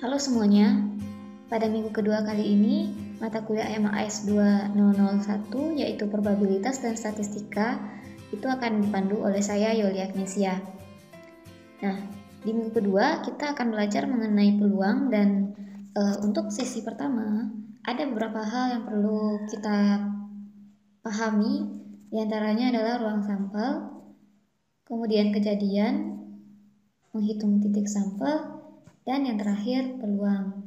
Halo semuanya, pada minggu kedua kali ini, mata kuliah MAS 2001 yaitu Probabilitas dan Statistika itu akan dipandu oleh saya Yoli Agnesia. Nah, di minggu kedua kita akan belajar mengenai peluang dan untuk sesi pertama ada beberapa hal yang perlu kita pahami, diantaranya adalah ruang sampel, kemudian kejadian, menghitung titik sampel, dan yang terakhir peluang.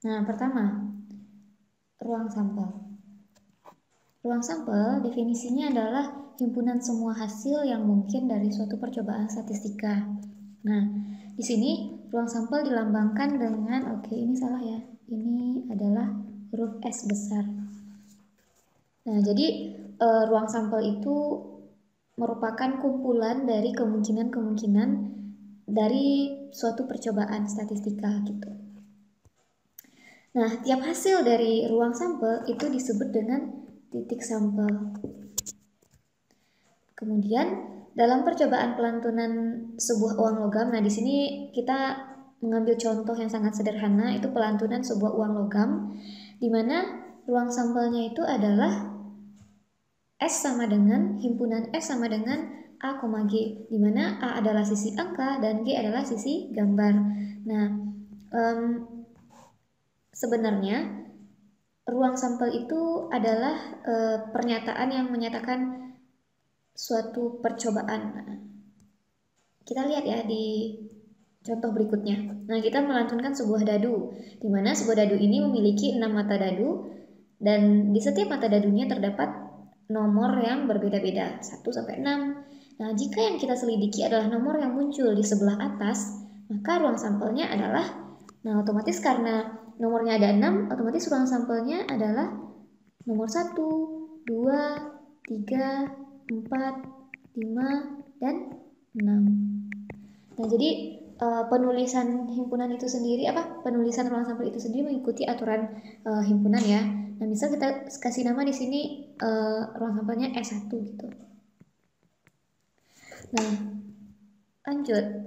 Nah, pertama, ruang sampel. Ruang sampel definisinya adalah himpunan semua hasil yang mungkin dari suatu percobaan statistika. Nah, di sini ruang sampel dilambangkan dengan, ini salah ya, ini adalah huruf S besar. Nah, jadi ruang sampel itu merupakan kumpulan dari kemungkinan-kemungkinan dari suatu percobaan statistika gitu. Nah, tiap hasil dari ruang sampel itu disebut dengan titik sampel. Kemudian, dalam percobaan pelantunan sebuah uang logam, nah di sini kita mengambil contoh yang sangat sederhana, itu pelantunan sebuah uang logam, di mana ruang sampelnya itu adalah S sama dengan, himpunan S sama dengan A, G, di mana A adalah sisi angka dan G adalah sisi gambar. Nah, sebenarnya ruang sampel itu adalah pernyataan yang menyatakan suatu percobaan. Kita lihat ya di contoh berikutnya. Nah, kita melantunkan sebuah dadu, di mana sebuah dadu ini memiliki 6 mata dadu, dan di setiap mata dadunya terdapat nomor yang berbeda-beda, 1 sampai 6. Nah, jika yang kita selidiki adalah nomor yang muncul di sebelah atas, maka ruang sampelnya adalah, nah otomatis karena nomornya ada 6, otomatis ruang sampelnya adalah nomor 1, 2, 3, 4, 5, dan 6. Nah, jadi penulisan himpunan itu sendiri, penulisan ruang sampel itu sendiri mengikuti aturan himpunan ya. Nah, misal kita kasih nama di sini ruang sampelnya S1 gitu. Nah, lanjut.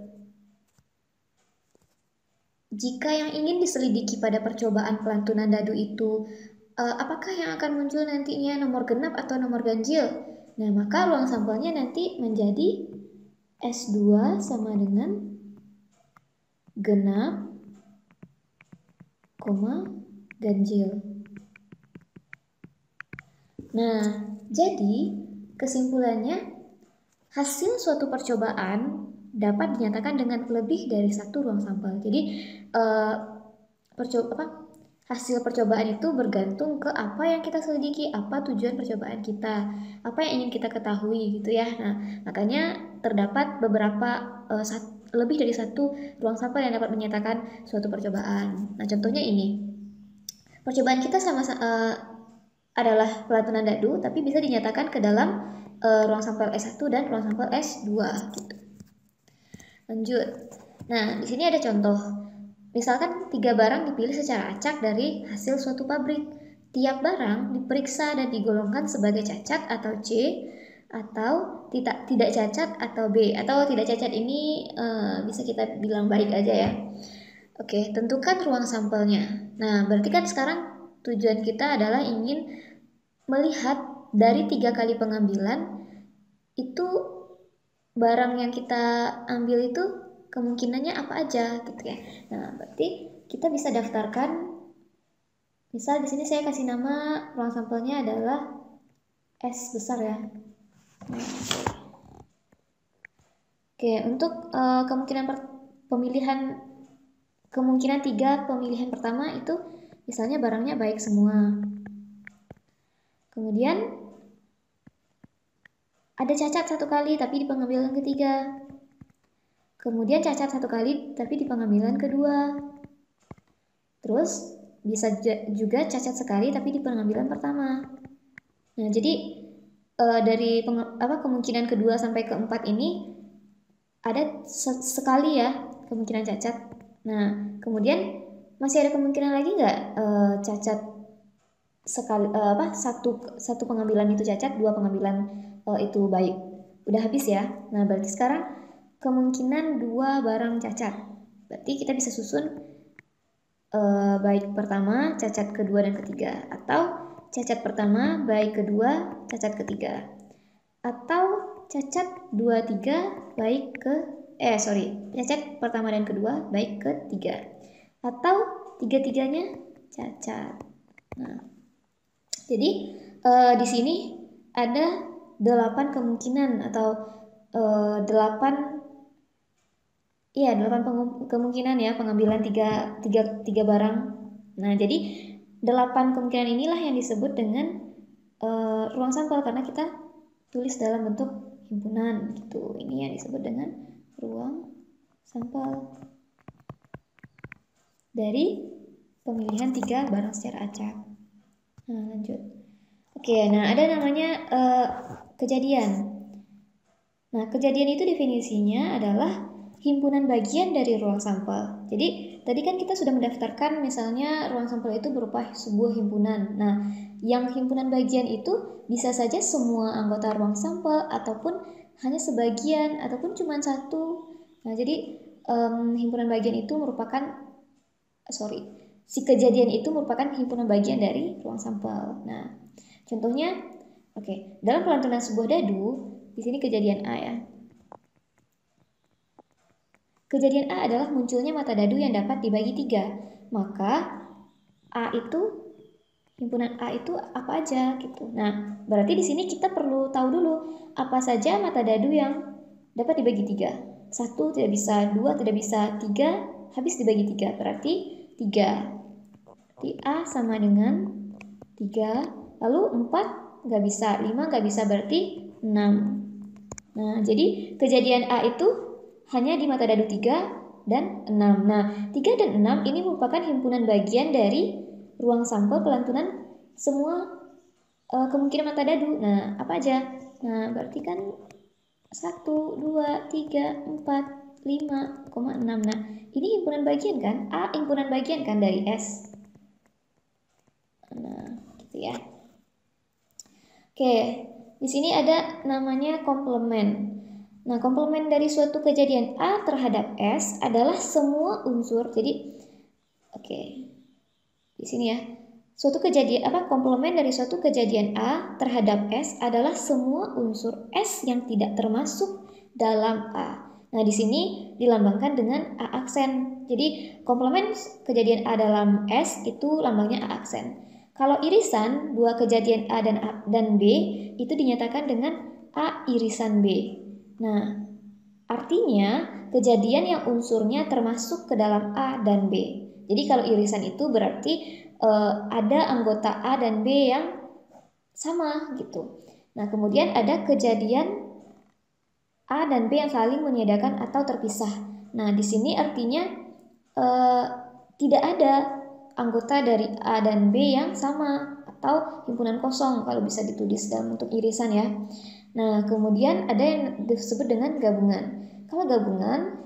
Jika yang ingin diselidiki pada percobaan pelantunan dadu itu, apakah yang akan muncul nantinya nomor genap atau nomor ganjil? Nah, maka ruang sampelnya nanti menjadi S2 sama dengan genap, ganjil. Nah, jadi kesimpulannya, hasil suatu percobaan dapat dinyatakan dengan lebih dari satu ruang sampel. Jadi hasil percobaan itu bergantung ke apa yang kita selidiki, apa tujuan percobaan kita, apa yang ingin kita ketahui gitu ya. Nah, makanya terdapat beberapa lebih dari satu ruang sampel yang dapat menyatakan suatu percobaan. Nah, contohnya ini. Percobaan kita adalah pelantunan dadu, tapi bisa dinyatakan ke dalam ruang sampel S1 dan ruang sampel S2 gitu. Lanjut. Nah, di sini ada contoh. Misalkan 3 barang dipilih secara acak dari hasil suatu pabrik. Tiap barang diperiksa dan digolongkan sebagai cacat atau C, atau tidak cacat atau B. Atau tidak cacat ini bisa kita bilang baik aja ya. Oke, tentukan ruang sampelnya. Nah, berarti kan sekarang tujuan kita adalah ingin melihat dari 3 kali pengambilan itu barang yang kita ambil itu kemungkinannya apa aja gitu ya. Nah, berarti kita bisa daftarkan. Misal di sini saya kasih nama ruang sampelnya adalah S besar ya. Oke, untuk kemungkinan 3 pemilihan pertama itu misalnya barangnya baik semua. Kemudian ada cacat 1 kali tapi di pengambilan ketiga. Kemudian cacat 1 kali tapi di pengambilan kedua. Terus bisa juga cacat sekali tapi di pengambilan pertama. Nah, jadi dari kemungkinan kedua sampai keempat ini ada sekali ya kemungkinan cacat. Nah, kemudian masih ada kemungkinan lagi nggak cacat sekali, satu pengambilan itu cacat, 2 pengambilan itu baik. Udah habis ya. Nah, berarti sekarang kemungkinan 2 barang cacat. berarti kita bisa susun baik pertama, cacat kedua dan ketiga, atau cacat pertama, baik kedua, cacat ketiga, atau cacat 2, 3, baik ke cacat pertama dan kedua, baik ketiga, atau tiga-tiganya cacat. Nah, jadi di sini ada 8 kemungkinan atau 8 kemungkinan ya pengambilan tiga barang. Nah, jadi 8 kemungkinan inilah yang disebut dengan ruang sampel karena kita tulis dalam bentuk himpunan gitu. Ini yang disebut dengan ruang sampel dari pemilihan 3 barang secara acak. Nah, lanjut. Oke, nah ada namanya kejadian. Nah, kejadian itu definisinya adalah himpunan bagian dari ruang sampel. Jadi, tadi kan kita sudah mendaftarkan misalnya ruang sampel itu berupa sebuah himpunan. Nah, yang himpunan bagian itu bisa saja semua anggota ruang sampel ataupun hanya sebagian ataupun cuma satu. Nah, jadi himpunan bagian itu merupakan si kejadian itu merupakan himpunan bagian dari ruang sampel. Nah, contohnya, dalam pelantunan sebuah dadu, di sini kejadian A ya. Kejadian A adalah munculnya mata dadu yang dapat dibagi 3. Maka himpunan A itu apa aja gitu. Nah, berarti di sini kita perlu tahu dulu apa saja mata dadu yang dapat dibagi 3. 1 tidak bisa, 2 tidak bisa, 3 habis dibagi 3. Berarti 3. Di A sama dengan 3, lalu 4 nggak bisa, 5 nggak bisa, berarti 6. Nah, jadi kejadian A itu hanya di mata dadu 3 dan 6. Nah, 3 dan 6 ini merupakan himpunan bagian dari ruang sampel pelantunan semua kemungkinan mata dadu. Nah, apa aja? Nah, berarti kan 1, 2, 3, 4, 5, 6. Nah, ini himpunan bagian kan? A himpunan bagian kan dari S. Nah, gitu ya. Oke, di sini ada namanya komplement. Nah, komplement dari suatu kejadian A terhadap S adalah semua unsur. Jadi, di sini ya. Suatu kejadian komplement dari suatu kejadian A terhadap S adalah semua unsur S yang tidak termasuk dalam A. Nah, di sini dilambangkan dengan A aksen. Jadi, komplement kejadian A dalam S itu lambangnya A aksen. Kalau irisan dua kejadian A dan B itu dinyatakan dengan A irisan B. Nah, artinya kejadian yang unsurnya termasuk ke dalam A dan B. Jadi kalau irisan itu berarti ada anggota A dan B yang sama gitu. Nah, kemudian ada kejadian A dan B yang saling meniadakan atau terpisah. Nah, di sini artinya tidak ada anggota dari A dan B yang sama atau himpunan kosong kalau bisa ditulis dalam bentuk irisan ya. Nah, kemudian ada yang disebut dengan gabungan. Kalau gabungan,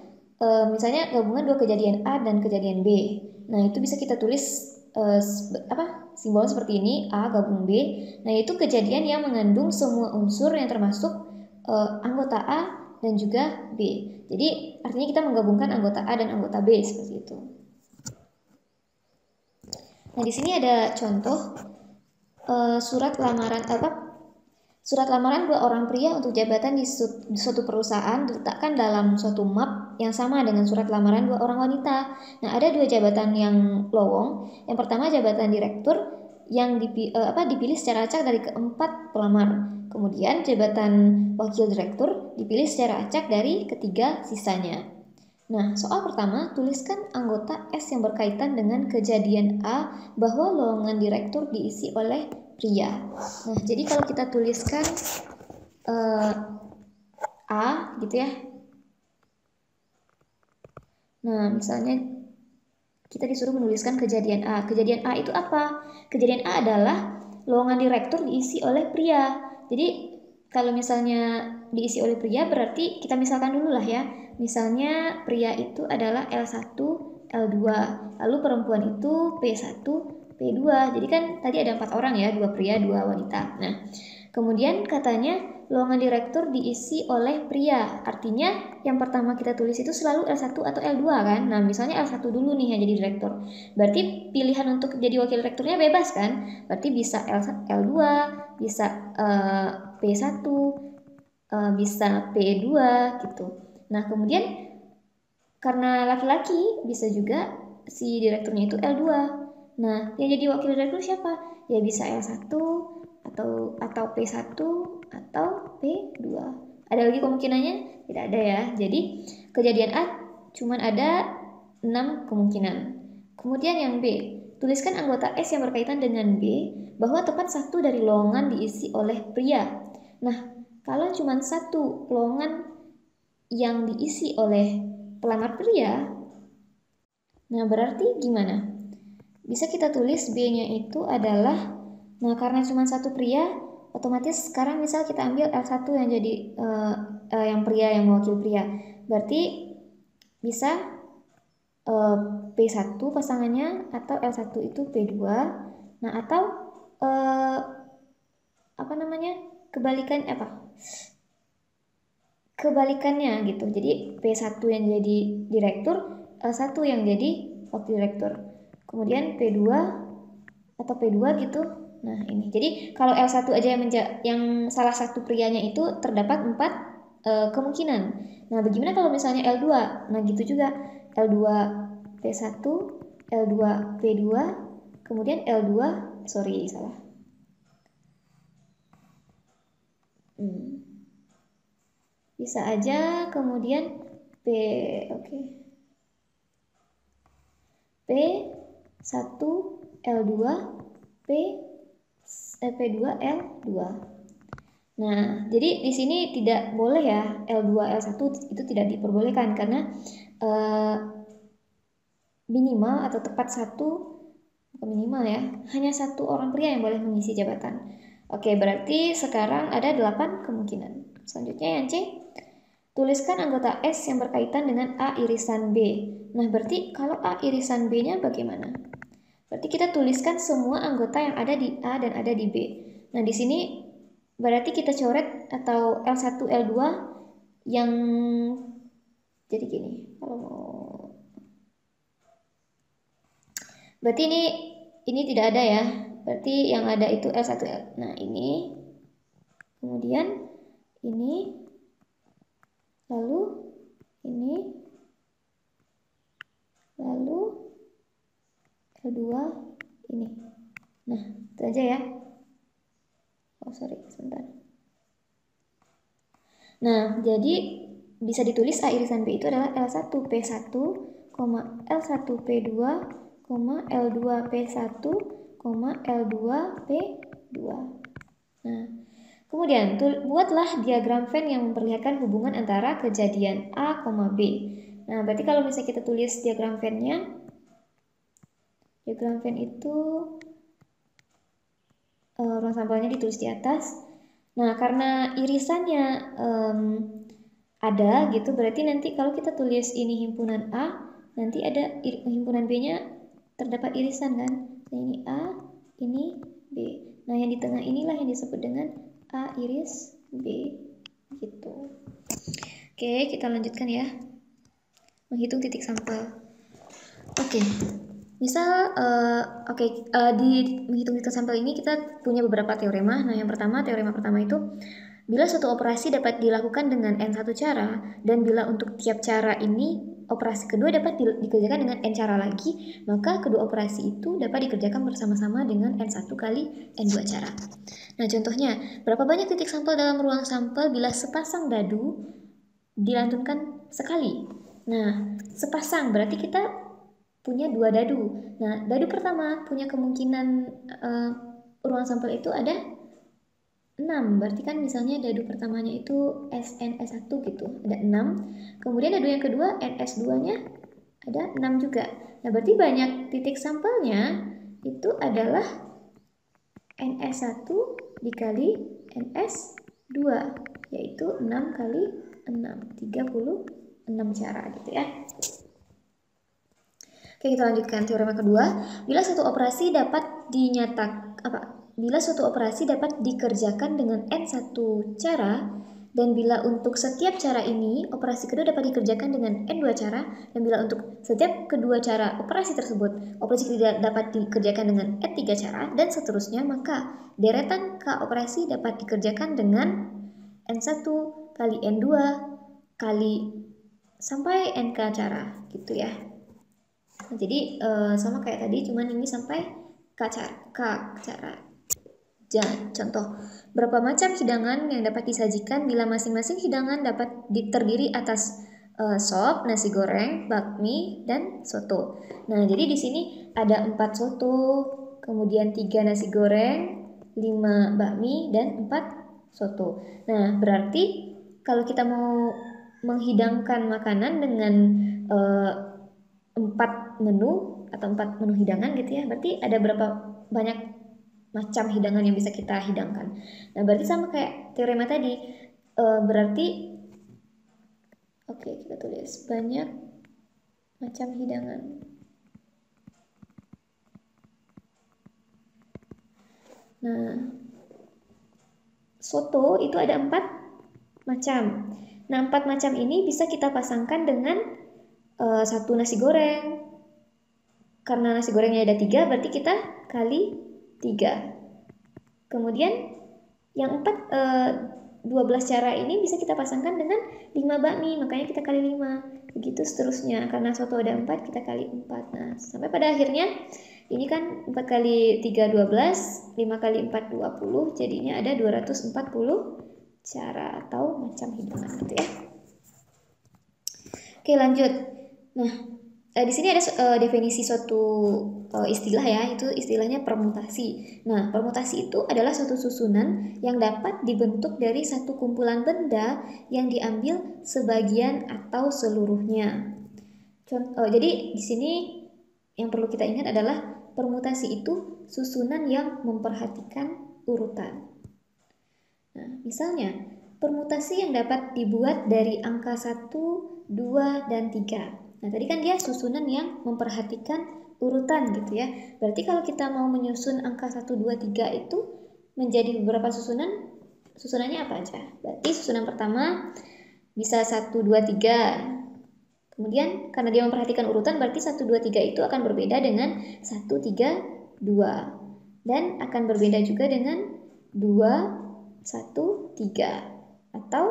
misalnya gabungan dua kejadian A dan kejadian B. Nah, itu bisa kita tulis simbol seperti ini, A gabung B. Nah, itu kejadian yang mengandung semua unsur yang termasuk anggota A dan juga B. Jadi, artinya kita menggabungkan anggota A dan anggota B seperti itu. Nah, di sini ada contoh surat lamaran dua orang pria untuk jabatan di suatu perusahaan diletakkan dalam suatu map yang sama dengan surat lamaran dua orang wanita. Nah, ada dua jabatan yang lowong. Yang pertama jabatan direktur yang dipilih secara acak dari keempat pelamar. Kemudian jabatan wakil direktur dipilih secara acak dari ketiga sisanya. Nah, soal pertama, tuliskan anggota S yang berkaitan dengan kejadian A bahwa lowongan direktur diisi oleh pria. Nah, jadi kalau kita tuliskan A gitu ya. Nah, misalnya kita disuruh menuliskan kejadian A. Kejadian A itu apa? Kejadian A adalah lowongan direktur diisi oleh pria. Jadi kalau misalnya diisi oleh pria berarti kita misalkan dulu lah ya. Misalnya pria itu adalah L1, L2, lalu perempuan itu P1, P2. Jadi kan tadi ada 4 orang ya, 2 pria, 2 wanita. Nah, kemudian katanya lowongan direktur diisi oleh pria. Artinya yang pertama kita tulis itu selalu L1 atau L2 kan. Nah, misalnya L1 dulu nih yang jadi direktur. Berarti pilihan untuk jadi wakil rekturnya bebas kan? Berarti bisa L2, bisa P1, bisa P2 gitu. Nah, kemudian karena laki-laki bisa juga si direkturnya itu L2. Nah, yang jadi wakil direktur siapa? Ya bisa L1 atau P1 atau P2. Ada lagi kemungkinannya? Tidak ada ya. Jadi kejadian A cuman ada 6 kemungkinan. Kemudian yang B, tuliskan anggota S yang berkaitan dengan B bahwa tepat satu dari lowongan diisi oleh pria. Nah, kalau cuma satu lowongan yang diisi oleh pelamar pria, nah berarti gimana? Bisa kita tulis B-nya itu adalah, nah karena cuma satu pria, otomatis sekarang misal kita ambil L1 yang jadi yang pria, yang mewakili pria. Berarti bisa P1 pasangannya atau L1 itu P2. Nah, atau kebalikannya gitu. Jadi P1 yang jadi direktur, L1 yang jadi wakil direktur. Kemudian P2 atau P2 gitu. Nah, ini. Jadi kalau L1 aja yang salah satu prianya itu terdapat 4 kemungkinan. Nah, bagaimana kalau misalnya L2? Nah, gitu juga. L2 P1, L2 P2, kemudian L2, salah. Bisa aja kemudian P1 L2 P2 L2. Nah, jadi di sini tidak boleh ya L2 L1 itu tidak diperbolehkan karena minimal atau tepat bukan minimal ya, hanya satu orang pria yang boleh mengisi jabatan. Oke, berarti sekarang ada 8 kemungkinan. Selanjutnya yang C, tuliskan anggota S yang berkaitan dengan A irisan B. Nah, berarti kalau A irisan B-nya bagaimana? Berarti kita tuliskan semua anggota yang ada di A dan ada di B. Nah, di sini berarti kita coret atau L1, L2 yang jadi gini. Berarti ini tidak ada ya. Berarti yang ada itu L1, L. Nah, ini. Kemudian ini. Lalu ini. Lalu L2 ini. Nah, itu aja ya. Sebentar. Nah, jadi bisa ditulis A irisan B itu adalah L1 P1, L1 P2, L2 P1, L2 P2. Nah, kemudian buatlah diagram Venn yang memperlihatkan hubungan antara kejadian A, B. Nah, berarti kalau misalnya kita tulis diagram Venn-nya, diagram Venn itu ruang sampelnya ditulis di atas. Nah, karena irisannya ada gitu, berarti nanti kalau kita tulis ini himpunan A, nanti ada himpunan B-nya terdapat irisan kan. Nah, ini A, ini B. Nah, yang di tengah inilah yang disebut dengan A iris B gitu. Oke, kita lanjutkan ya. Menghitung titik sampel. Oke. Misal, di menghitung titik sampel ini kita punya beberapa teorema. Nah, yang pertama, teorema pertama itu, bila suatu operasi dapat dilakukan dengan N1 cara, dan bila untuk tiap cara ini, operasi kedua dapat dikerjakan dengan N cara lagi, maka kedua operasi itu dapat dikerjakan bersama-sama dengan N1 kali N2 cara. Nah, contohnya, berapa banyak titik sampel dalam ruang sampel bila sepasang dadu dilantunkan sekali? Nah, sepasang berarti kita punya 2 dadu. Nah, dadu pertama punya kemungkinan ruang sampel itu ada 6. Berarti kan misalnya dadu pertamanya itu SNS1 gitu, ada 6. Kemudian dadu yang kedua NS2-nya ada 6 juga. Nah, berarti banyak titik sampelnya itu adalah NS1 dikali NS2, yaitu 6 kali 6, 36 cara gitu ya. Oke, kita lanjutkan teorema kedua. Bila suatu operasi dapat bila suatu operasi dapat dikerjakan dengan n1 cara, dan bila untuk setiap cara ini operasi kedua dapat dikerjakan dengan n2 cara, dan bila untuk setiap kedua cara operasi tersebut operasi ketiga dapat dikerjakan dengan n3 cara, dan seterusnya, maka deretan k operasi dapat dikerjakan dengan n1 kali n2 kali sampai nk cara gitu ya. Nah, jadi sama kayak tadi, cuman ini sampai k cara. Contoh, berapa macam hidangan yang dapat disajikan bila masing-masing hidangan dapat terdiri atas sop, nasi goreng, bakmi, dan soto. Nah, jadi di sini ada 4 soto, kemudian 3 nasi goreng, 5 bakmi, dan 4 soto. Nah, berarti kalau kita mau menghidangkan makanan dengan 4 menu atau 4 menu hidangan gitu ya, berarti ada berapa banyak macam hidangan yang bisa kita hidangkan. Nah, berarti sama kayak teorema tadi, berarti kita tulis banyak macam hidangan. Nah, soto itu ada 4 macam. Nah, 4 macam ini bisa kita pasangkan dengan 1 nasi goreng. Karena nasi gorengnya ada 3, berarti kita kali 3. Kemudian yang 12 cara ini bisa kita pasangkan dengan 5 bakmi, makanya kita kali 5. Begitu seterusnya, karena soto ada 4, kita kali 4. Nah, sampai pada akhirnya ini kan 4 kali 3 12, 5 kali 4 20, jadinya ada 240 cara atau macam hidangan gitu ya. Oke, lanjut. Nah, di sini ada definisi suatu istilah ya, itu istilahnya permutasi. Nah, permutasi itu adalah suatu susunan yang dapat dibentuk dari satu kumpulan benda yang diambil sebagian atau seluruhnya. Jadi di sini yang perlu kita ingat adalah permutasi itu susunan yang memperhatikan urutan. Nah, misalnya permutasi yang dapat dibuat dari angka 1, 2, dan 3. Nah, tadi kan dia susunan yang memperhatikan urutan gitu ya. Berarti kalau kita mau menyusun angka 1, 2, 3 itu menjadi beberapa susunan, susunannya apa aja? Berarti susunan pertama bisa 1, 2, 3. Kemudian karena dia memperhatikan urutan, berarti 1, 2, 3 itu akan berbeda dengan 1, 3, 2. Dan akan berbeda juga dengan 2, 1, 3. Atau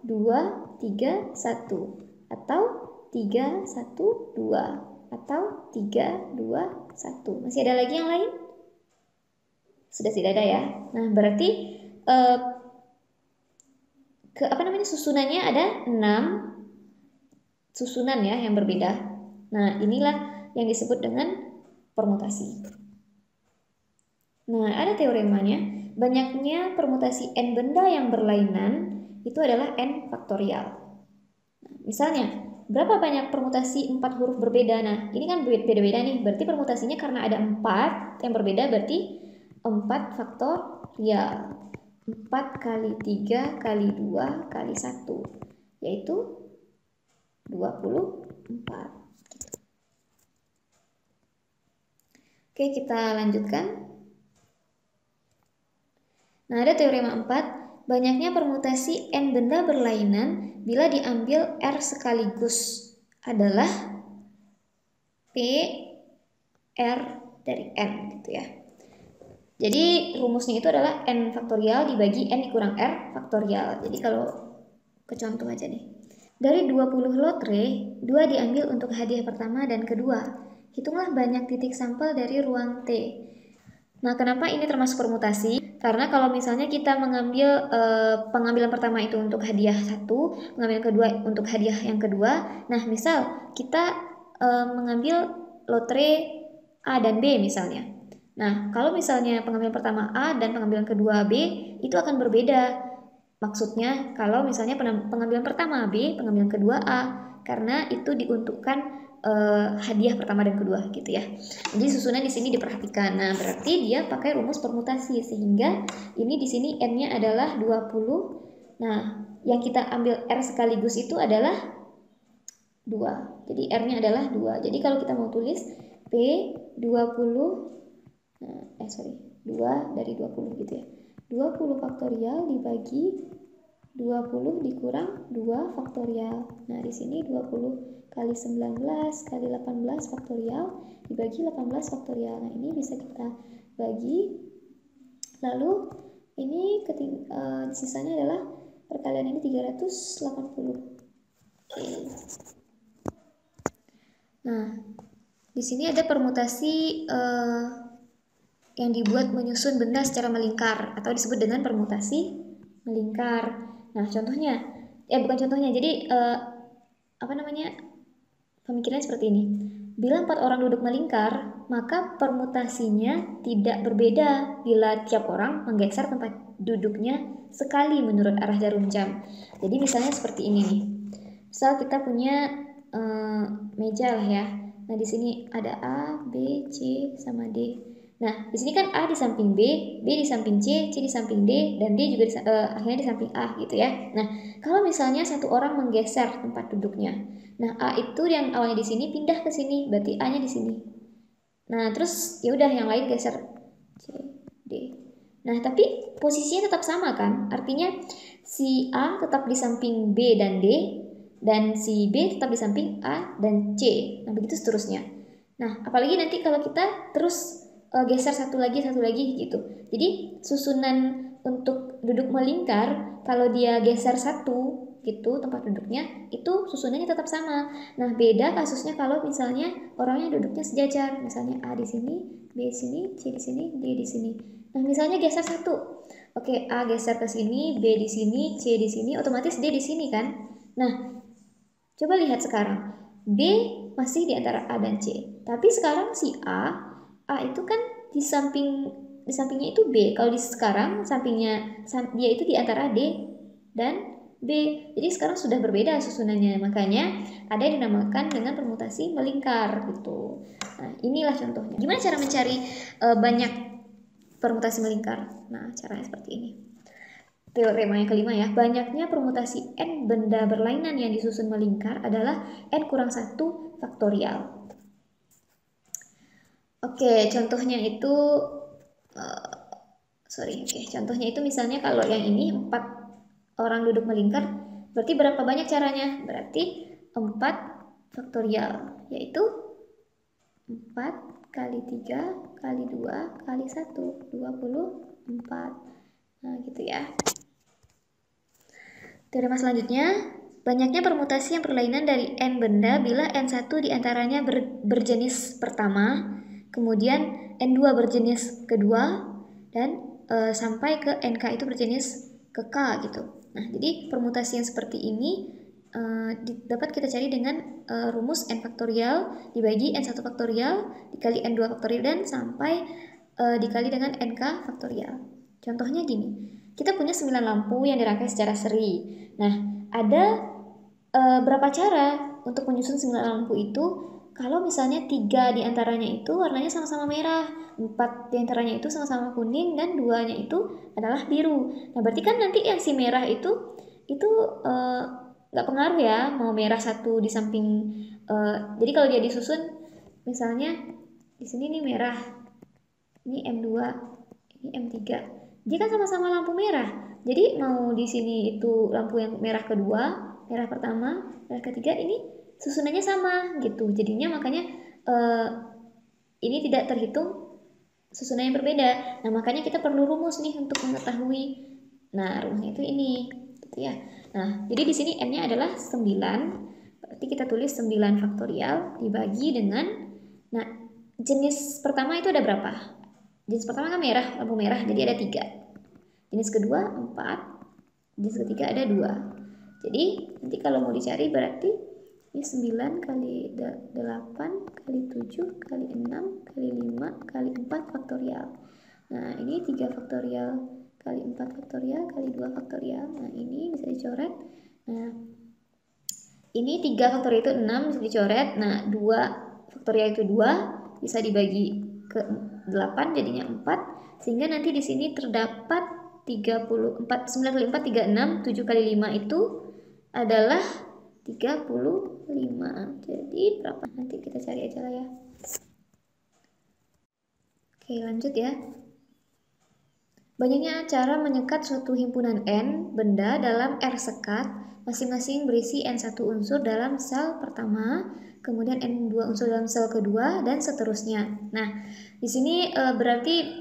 2, 3, 1. Atau 3, 1, 2. Atau 3, 2, 1. Masih ada lagi yang lain? Sudah tidak ada ya. Nah, berarti susunannya ada 6 susunan ya yang berbeda. Nah, inilah yang disebut dengan permutasi. Nah, ada teoremanya. Banyaknya permutasi n benda yang berlainan itu adalah n faktorial. Nah, misalnya, berapa banyak permutasi 4 huruf berbeda? Nah, ini kan beda-beda nih. Berarti permutasinya karena ada 4 yang berbeda, berarti 4 faktorial. 4 kali 3 kali 2 kali 1, yaitu 24. Oke, kita lanjutkan. Nah, ada teorema 4. Banyaknya permutasi n benda berlainan bila diambil R sekaligus adalah P R dari N gitu ya. Jadi rumusnya itu adalah n faktorial dibagi n dikurang R faktorial. Jadi kalau ke contoh aja nih. Dari 20 lotre, 2 diambil untuk hadiah pertama dan kedua. Hitunglah banyak titik sampel dari ruang T. Nah, kenapa ini termasuk permutasi? Karena kalau misalnya kita mengambil pengambilan pertama itu untuk hadiah 1, pengambilan kedua untuk hadiah yang kedua. Nah, misal kita mengambil lotre A dan B misalnya. Nah, kalau misalnya pengambilan pertama A dan pengambilan kedua B itu akan berbeda. Maksudnya kalau misalnya pengambilan pertama B, pengambilan kedua A, karena itu diuntukkan hadiah pertama dan kedua gitu ya. Jadi susunan di sini diperhatikan. Nah, berarti dia pakai rumus permutasi sehingga ini di sini n-nya adalah 20. Nah, yang kita ambil R sekaligus itu adalah 2. Jadi R-nya adalah 2. Jadi kalau kita mau tulis P 20 Nah, 2 dari 20 gitu ya. 20 faktorial dibagi 20 dikurang 2 faktorial. Nah, di sini 20 kali 19 kali 18 faktorial dibagi 18 faktorial. Nah, ini bisa kita bagi. Lalu ini sisanya adalah perkalian ini 380. Oke. Nah, di sini ada permutasi yang dibuat menyusun benda secara melingkar atau disebut dengan permutasi melingkar. Nah, contohnya, bukan contohnya, jadi pemikirannya seperti ini. Bila 4 orang duduk melingkar, maka permutasinya tidak berbeda bila tiap orang menggeser tempat duduknya sekali menurut arah jarum jam. Jadi misalnya seperti ini nih. Misal kita punya meja lah ya. Nah, di sini ada A, B, C, sama D. Nah, di sini kan A di samping B, B di samping C, C di samping D, dan D juga akhirnya di samping A gitu ya. Nah, kalau misalnya satu orang menggeser tempat duduknya, nah A itu yang awalnya di sini pindah ke sini, berarti A-nya di sini. Nah, terus ya udah yang lain geser C, D. Nah, tapi posisinya tetap sama kan? Artinya si A tetap di samping B dan D, dan si B tetap di samping A dan C. Nah, begitu seterusnya. Nah, apalagi nanti kalau kita terus geser satu lagi gitu. Jadi susunan untuk duduk melingkar, kalau dia geser satu gitu tempat duduknya, itu susunannya tetap sama. Nah, beda kasusnya kalau misalnya orangnya duduknya sejajar, misalnya A di sini, B di sini, C di sini, D di sini. Nah, misalnya geser satu. Oke, A geser ke sini, B di sini, C di sini, otomatis D di sini kan? Nah, coba lihat sekarang, B masih di antara A dan C. Tapi sekarang si A itu kan di sampingnya itu B. Kalau di sekarang sampingnya dia itu di antara D dan B. Jadi sekarang sudah berbeda susunannya. Makanya ada yang dinamakan dengan permutasi melingkar gitu. Nah, inilah contohnya. Gimana cara mencari banyak permutasi melingkar? Nah, caranya seperti ini. Teorema yang kelima ya, banyaknya permutasi n benda berlainan yang disusun melingkar adalah n kurang 1 faktorial. Oke, contohnya itu contohnya itu misalnya kalau yang ini 4 orang duduk melingkar, berarti berapa banyak caranya? Berarti 4 faktorial, yaitu 4 kali 3 kali 2 kali 1, 24. Nah, gitu ya. Teorema selanjutnya, banyaknya permutasi yang berlainan dari n benda bila n1 diantaranya berjenis pertama, kemudian n2 berjenis kedua, dan sampai ke nk itu berjenis ke k gitu. Nah, jadi permutasi yang seperti ini dapat kita cari dengan rumus n faktorial dibagi n1 faktorial dikali n2 faktorial dan sampai dikali dengan nk faktorial. Contohnya gini. Kita punya 9 lampu yang dirangkai secara seri. Nah, ada berapa cara untuk menyusun 9 lampu itu? Kalau misalnya 3 diantaranya itu warnanya sama-sama merah, 4 diantaranya itu sama-sama kuning, dan 2-nya itu adalah biru. Nah, berarti kan nanti yang si merah itu nggak pengaruh ya, mau merah satu di samping. Jadi kalau dia disusun, misalnya di sini nih merah, ini M2, ini M3. Dia kan sama-sama lampu merah. Jadi mau di sini itu lampu yang merah kedua, merah pertama, merah ketiga, ini susunannya sama gitu. Jadinya makanya ini tidak terhitung susunan yang berbeda. Nah, makanya kita perlu rumus nih untuk mengetahui. Nah, rumusnya itu ini, gitu ya. Nah, jadi di sini n-nya adalah 9. Berarti kita tulis 9 faktorial dibagi dengan, nah, jenis pertama itu ada berapa? Jenis pertama kan merah, lampu merah, jadi ada 3. Jenis kedua 4, jenis ketiga ada 2. Jadi nanti kalau mau dicari berarti ini 9 kali 8 kali 7 kali 6 kali 5 kali 4 faktorial. Nah, ini 3 faktorial kali 4 faktorial kali 2 faktorial. Nah, ini bisa dicoret. Nah, ini 3 faktorial itu 6 bisa dicoret. Nah, 2 faktorial itu 2 bisa dibagi ke 8 jadinya 4, sehingga nanti di sini terdapat 34, 9 kali 4 36, 7 kali 5 itu adalah 35. Jadi berapa? Nanti kita cari aja lah ya. Oke, lanjut ya. Banyaknya cara menyekat suatu himpunan N benda dalam R sekat, masing-masing berisi N1 unsur dalam sel pertama, kemudian N2 unsur dalam sel kedua, dan seterusnya. Nah, di sini berarti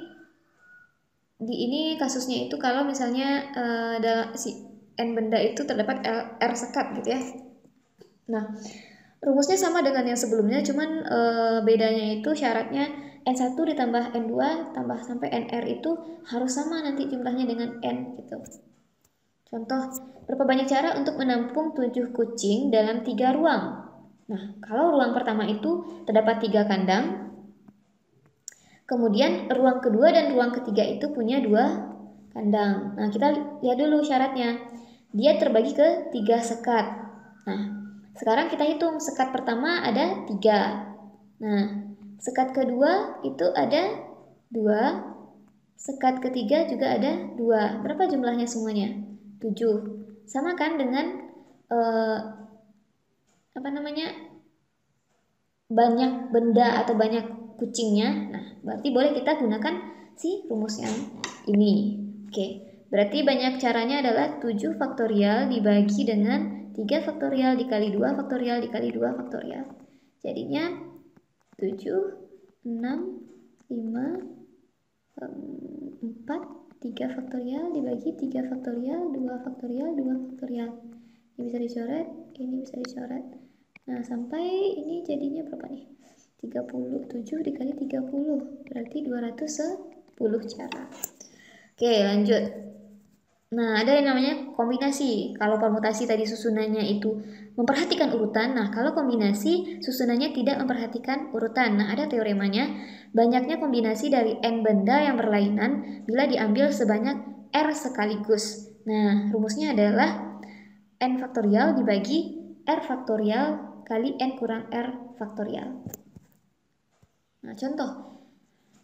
ini kasusnya itu kalau misalnya si N benda itu terdapat R sekat gitu ya. Nah, rumusnya sama dengan yang sebelumnya, cuman bedanya itu syaratnya N1 ditambah N2 tambah sampai NR itu harus sama nanti jumlahnya dengan N gitu. Contoh, berapa banyak cara untuk menampung 7 kucing dalam 3 ruang? Nah, kalau ruang pertama itu terdapat 3 kandang, kemudian ruang kedua dan ruang ketiga itu punya 2 kandang. Nah, kita lihat dulu syaratnya. Dia terbagi ke 3 sekat. Nah, sekarang kita hitung sekat pertama ada 3. Nah, sekat kedua itu ada 2. Sekat ketiga juga ada 2. Berapa jumlahnya semuanya? 7. Sama kan dengan banyak benda atau banyak kucingnya. Nah, berarti boleh kita gunakan si rumus yang ini. Oke, berarti banyak caranya adalah 7 faktorial dibagi dengan 3 faktorial dikali 2 faktorial dikali 2 faktorial. Jadinya 7, 6, 5, 4, 3 faktorial dibagi 3 faktorial, 2 faktorial, 2 faktorial. Ini bisa dicoret, ini bisa dicoret. Nah, sampai ini jadinya berapa nih? 37 dikali 30, berarti 210 cara. Oke, lanjut. Nah, ada yang namanya kombinasi. Kalau permutasi tadi susunannya itu memperhatikan urutan, nah kalau kombinasi susunannya tidak memperhatikan urutan. Nah, ada teoremanya, banyaknya kombinasi dari N benda yang berlainan bila diambil sebanyak R sekaligus. Nah, rumusnya adalah N faktorial dibagi R faktorial kali N kurang R faktorial. Nah, contoh.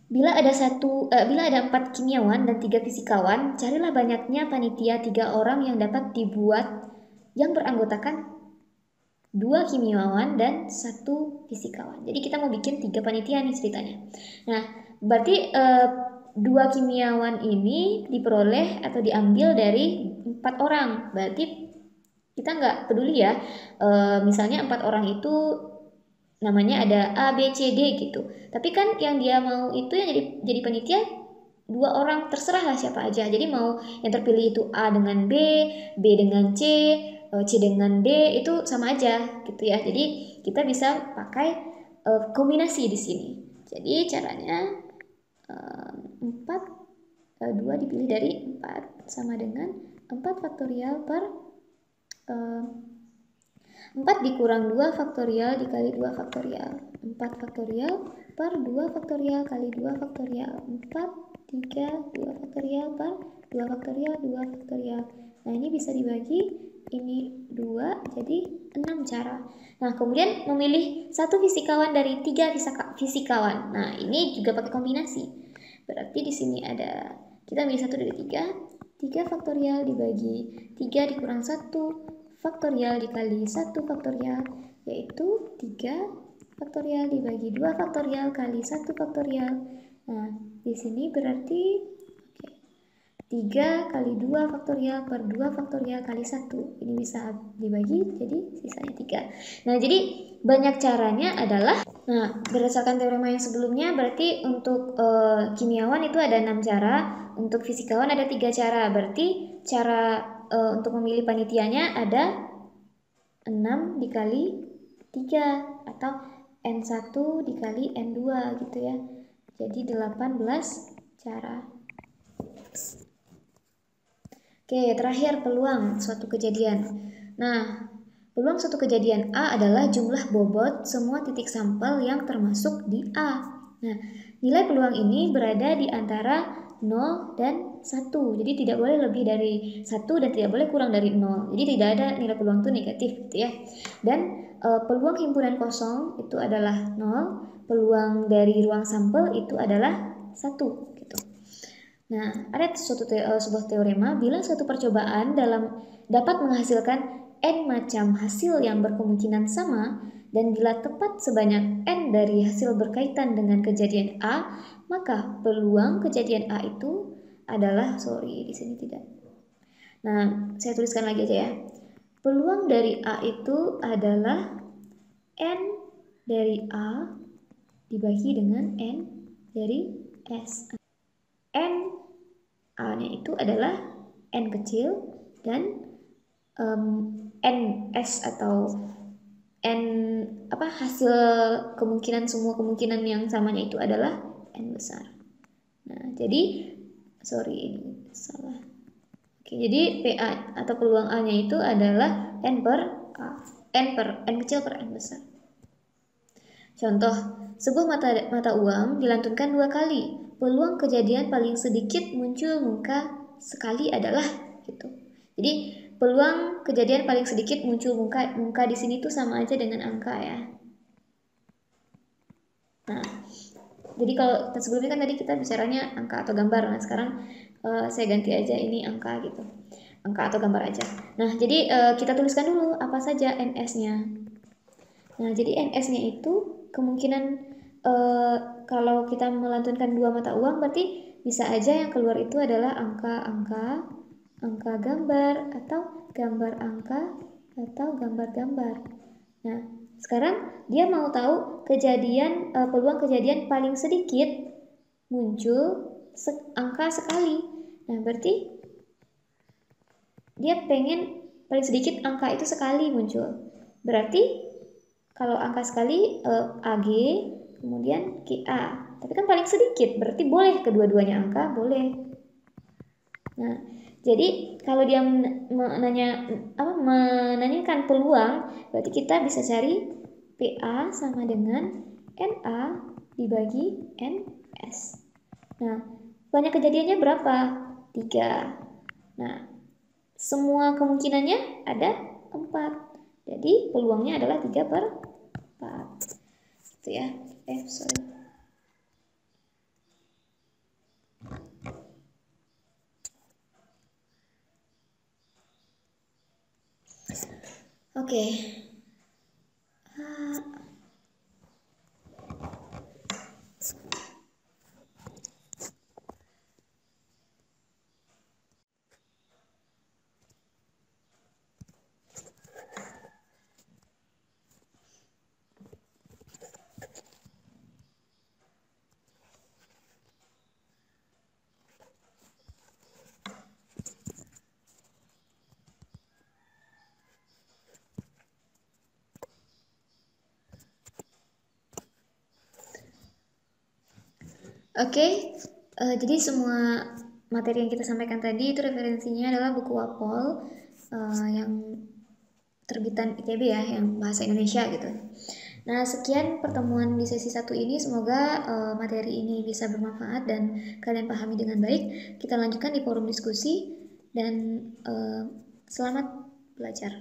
Bila ada 4 kimiawan dan 3 fisikawan, carilah banyaknya panitia 3 orang yang dapat dibuat yang beranggotakan 2 kimiawan dan 1 fisikawan. Jadi kita mau bikin 3 panitia nih ceritanya. Nah, berarti 2 kimiawan ini diperoleh atau diambil dari 4 orang. Berarti kita nggak peduli ya, misalnya 4 orang itu namanya ada A, B, C, D gitu. Tapi kan yang dia mau itu yang jadi panitia 2 orang, terserah lah siapa aja. Jadi mau yang terpilih itu A dengan B, B dengan C, C dengan D, itu sama aja gitu ya. Jadi kita bisa pakai kombinasi di sini. Jadi caranya 2 dipilih dari 4 sama dengan 4 faktorial per 4 dikurang 2 faktorial dikali 2 faktorial. 4 faktorial per 2 faktorial kali 2 faktorial. 4, 3, 2 faktorial per 2 faktorial, 2 faktorial. Nah, ini bisa dibagi, ini 2, jadi 6 cara. Nah, kemudian memilih 1 fisikawan dari 3 fisikawan. Nah, ini juga pakai kombinasi. Berarti di sini ada, kita milih 1 dari 3. 3 faktorial dibagi 3 dikurang 1 faktorial dikali 1 faktorial, yaitu 3 faktorial dibagi 2 faktorial kali 1 faktorial. Nah, di sini berarti 3 kali 2 faktorial per 2 faktorial kali 1. Ini bisa dibagi jadi sisanya 3. Nah, jadi banyak caranya adalah, nah berdasarkan teorema yang sebelumnya berarti untuk kimiawan itu ada 6 cara, untuk fisikawan ada 3 cara. Berarti cara untuk memilih panitianya ada 6 dikali 3 atau N1 dikali N2 gitu ya. Jadi 18 cara. Oke, terakhir peluang suatu kejadian. Nah, peluang suatu kejadian A adalah jumlah bobot semua titik sampel yang termasuk di A. Nah, nilai peluang ini berada di antara 0 dan 1. Jadi tidak boleh lebih dari 1 dan tidak boleh kurang dari 0. Jadi tidak ada nilai peluang itu negatif gitu ya. Dan peluang himpunan kosong itu adalah 0. Peluang dari ruang sampel itu adalah 1 gitu. Nah, ada sebuah teorema bila suatu percobaan dapat menghasilkan N macam hasil yang berkemungkinan sama, Dan bila tepat sebanyak N dari hasil berkaitan dengan kejadian A, maka peluang kejadian A itu adalah, di sini tidak. Nah, saya tuliskan lagi aja ya. Peluang dari A itu adalah N dari A dibagi dengan N dari S. N A-nya itu adalah N kecil dan NS atau hasil kemungkinan, semua kemungkinan yang samanya itu adalah N besar. Nah, jadi ini salah. Oke, jadi PA atau peluang A-nya itu adalah N per A. N kecil per N besar. Contoh, sebuah mata uang dilantunkan 2 kali. Peluang kejadian paling sedikit muncul muka sekali adalah gitu. Jadi peluang kejadian paling sedikit muncul muka di sini tuh sama aja dengan angka ya. Nah, jadi kalau sebelumnya kan tadi kita bicaranya angka atau gambar. Nah, sekarang saya ganti aja ini angka gitu. Angka atau gambar aja. Nah, jadi kita tuliskan dulu apa saja NS-nya. Nah, jadi NS-nya itu kemungkinan kalau kita melantunkan 2 mata uang berarti bisa aja yang keluar itu adalah angka-angka, angka gambar, atau gambar angka, atau gambar-gambar. Nah, sekarang dia mau tahu peluang kejadian paling sedikit muncul angka sekali. Nah, berarti dia pengen paling sedikit angka itu sekali muncul. Berarti kalau angka sekali AG, kemudian QA. Tapi kan paling sedikit, berarti boleh kedua-duanya angka, boleh. Nah, jadi kalau dia menanyakan peluang, berarti kita bisa cari PA sama dengan NA dibagi NS. Nah, banyak kejadiannya berapa? 3. Nah, semua kemungkinannya ada 4. Jadi peluangnya adalah 3 per 4. Gitu ya. Oke. Jadi semua materi yang kita sampaikan tadi itu referensinya adalah buku Wapol yang terbitan ITB ya, yang bahasa Indonesia gitu. Nah, sekian pertemuan di sesi 1 ini. Semoga materi ini bisa bermanfaat dan kalian pahami dengan baik. Kita lanjutkan di forum diskusi dan selamat belajar.